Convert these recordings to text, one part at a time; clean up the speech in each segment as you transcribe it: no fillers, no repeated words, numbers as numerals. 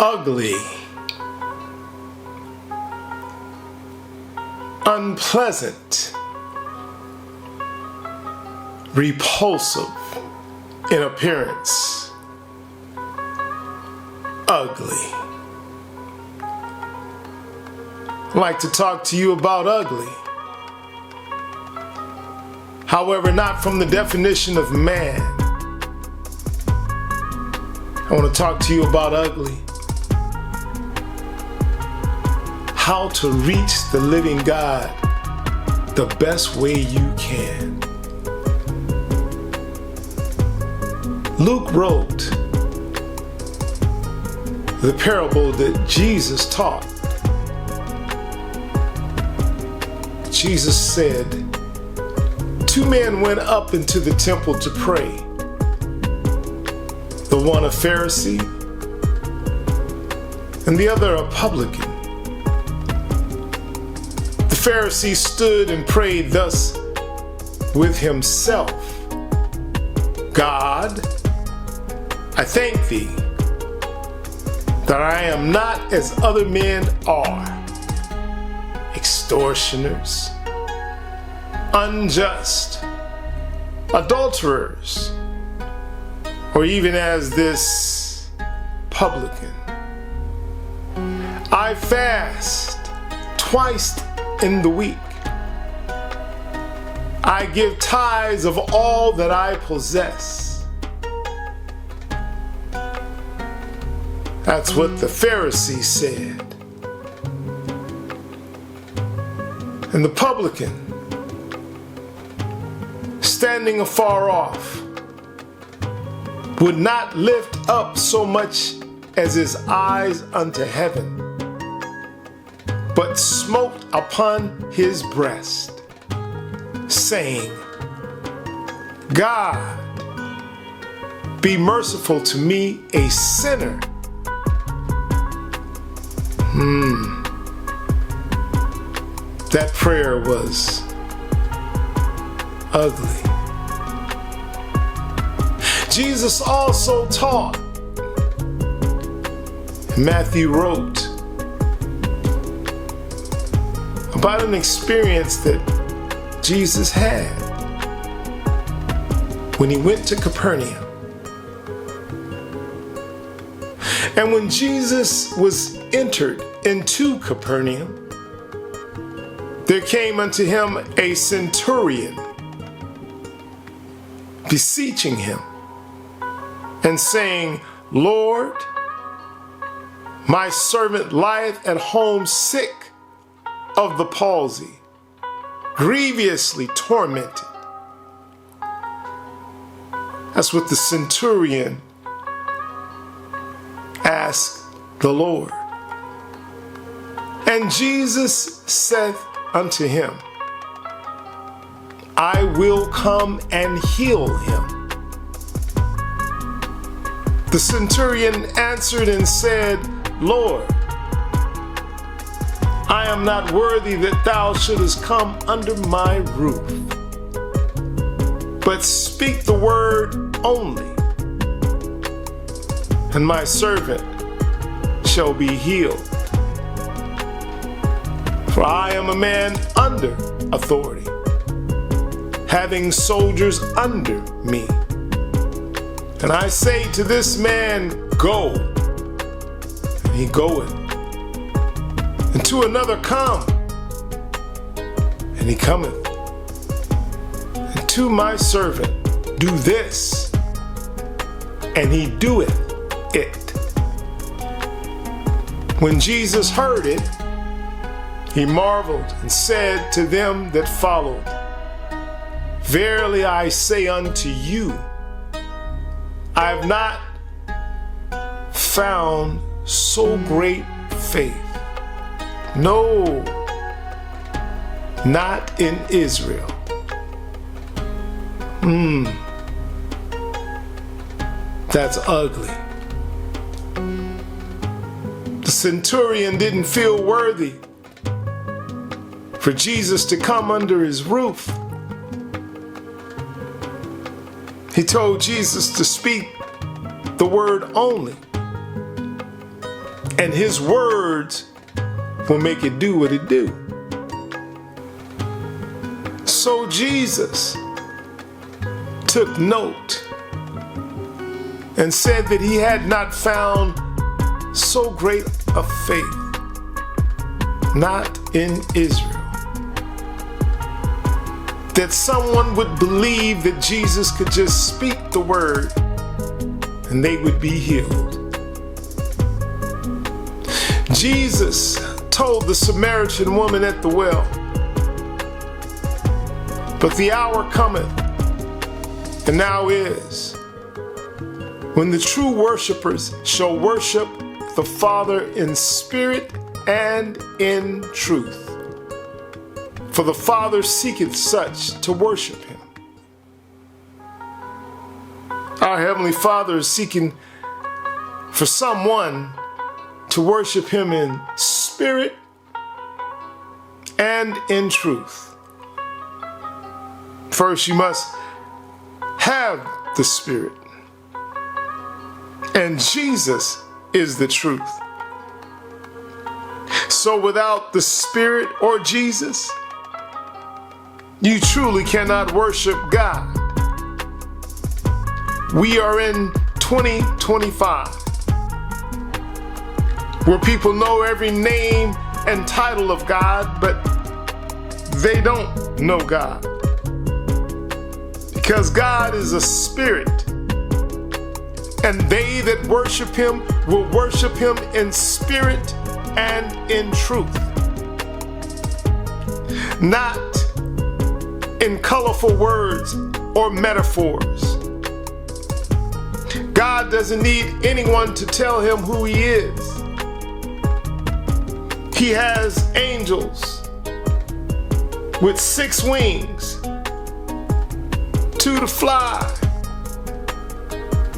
ugly, unpleasant, repulsive in appearance, ugly. I'd like to talk to you about ugly. However, not from the definition of man. I want to talk to you about ugly. How to reach the living God the best way you can. Luke wrote the parable that Jesus taught. Jesus said, 2 men went up into the temple to pray. The one a Pharisee and the other a publican. The Pharisee stood and prayed thus with himself, God, I thank thee that I am not as other men are, extortioners, unjust, adulterers, or even as this publican. I fast twice in the week. I give tithes of all that I possess. That's what the Pharisee said. And the publican, standing afar off, would not lift up so much as his eyes unto heaven, but smote upon his breast, saying, God, be merciful to me, a sinner. That prayer was ugly. Jesus also taught. Matthew wrote about an experience that Jesus had when he went to Capernaum. And when Jesus was entered into Capernaum, there came unto him a centurion, beseeching him, and saying, Lord, my servant lieth at home sick of the palsy, grievously tormented. That's what the centurion asked the Lord. And Jesus saith unto him, I will come and heal him. The centurion answered and said, Lord, I am not worthy that thou shouldest come under my roof, but speak the word only, and my servant shall be healed. For I am a man under authority, having soldiers under me. And I say to this man, go, and he goeth. And to another, come, and he cometh. And to my servant, do this, and he doeth it. When Jesus heard it, he marveled and said to them that followed, Verily I say unto you, I have not found so great faith. No, not in Israel. That's ugly. The centurion didn't feel worthy for Jesus to come under his roof. He told Jesus to speak the word only. and his words will make it do what it do. So Jesus took note and said that he had not found so great a faith, not in Israel, that someone would believe that Jesus could just speak the word and they would be healed. Jesus told the Samaritan woman at the well, "But the hour cometh, and now is, when the true worshipers shall worship the Father in spirit and in truth. For the Father seeketh such to worship him." Our Heavenly Father is seeking for someone to worship him in spirit and in truth. First, you must have the Spirit. And Jesus is the truth. So without the Spirit or Jesus, you truly cannot worship God. We are in 2025, where people know every name and title of God, but they don't know God. Because God is a spirit, and they that worship him will worship him in spirit and in truth. Not in colorful words or metaphors. God doesn't need anyone to tell him who he is. He has angels with 6 wings, 2 to fly,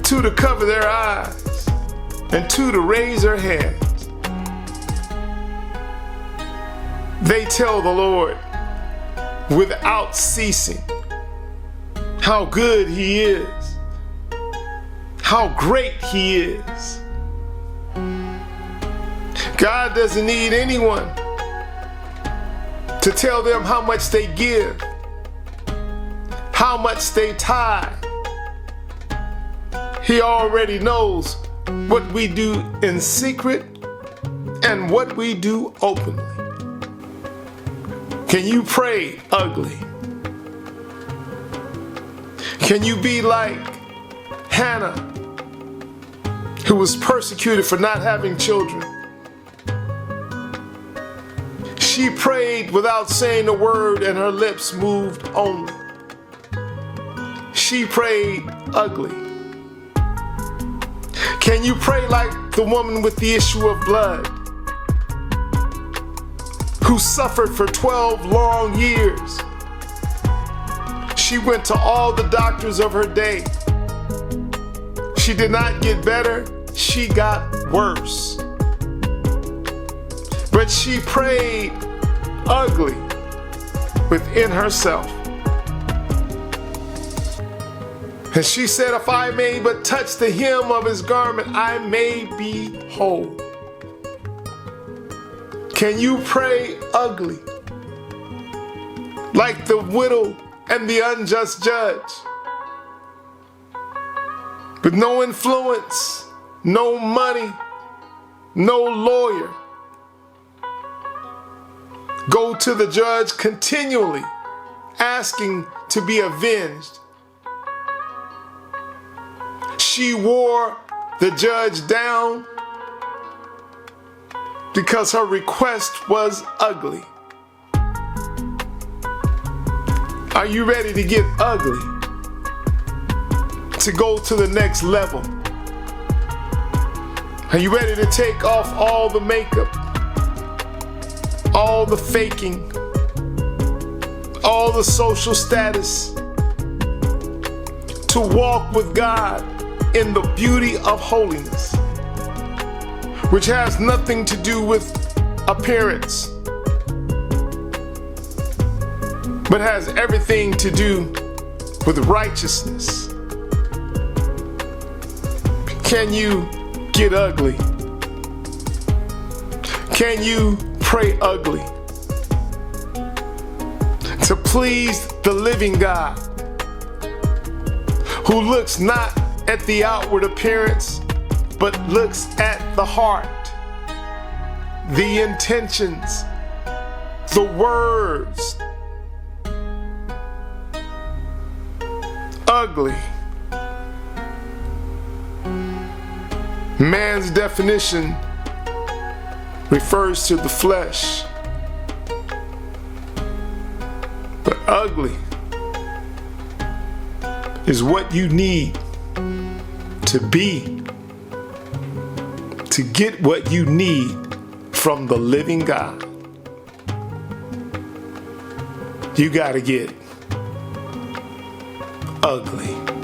2 to cover their eyes, and 2 to raise their hands. They tell the Lord without ceasing how good he is, how great he is. God doesn't need anyone to tell them how much they give, how much they tithe. He already knows what we do in secret and what we do openly. Can you pray ugly? Can you be like Hannah, who was persecuted for not having children? She prayed without saying a word, and her lips moved only. She prayed ugly. Can you pray like the woman with the issue of blood, who suffered for 12 long years? She went to all the doctors of her day. She did not get better, she got worse. But she prayed ugly within herself. And she said, "If I may but touch the hem of his garment, I may be whole." Can you pray ugly like the widow and the unjust judge, with no influence, no money, no lawyer? Go to the judge continually asking to be avenged. She wore the judge down because her request was ugly. Are you ready to get ugly? To go to the next level? Are you ready to take off all the makeup, all the faking, all the social status, to walk with God in the beauty of holiness, which has nothing to do with appearance, but has everything to do with righteousness? Can you get ugly? Can you pray ugly to please the living God, who looks not at the outward appearance, but looks at the heart, the intentions, the words? Ugly. Man's definition refers to the flesh, but ugly is what you need to be, to get what you need from the living God. You gotta get ugly.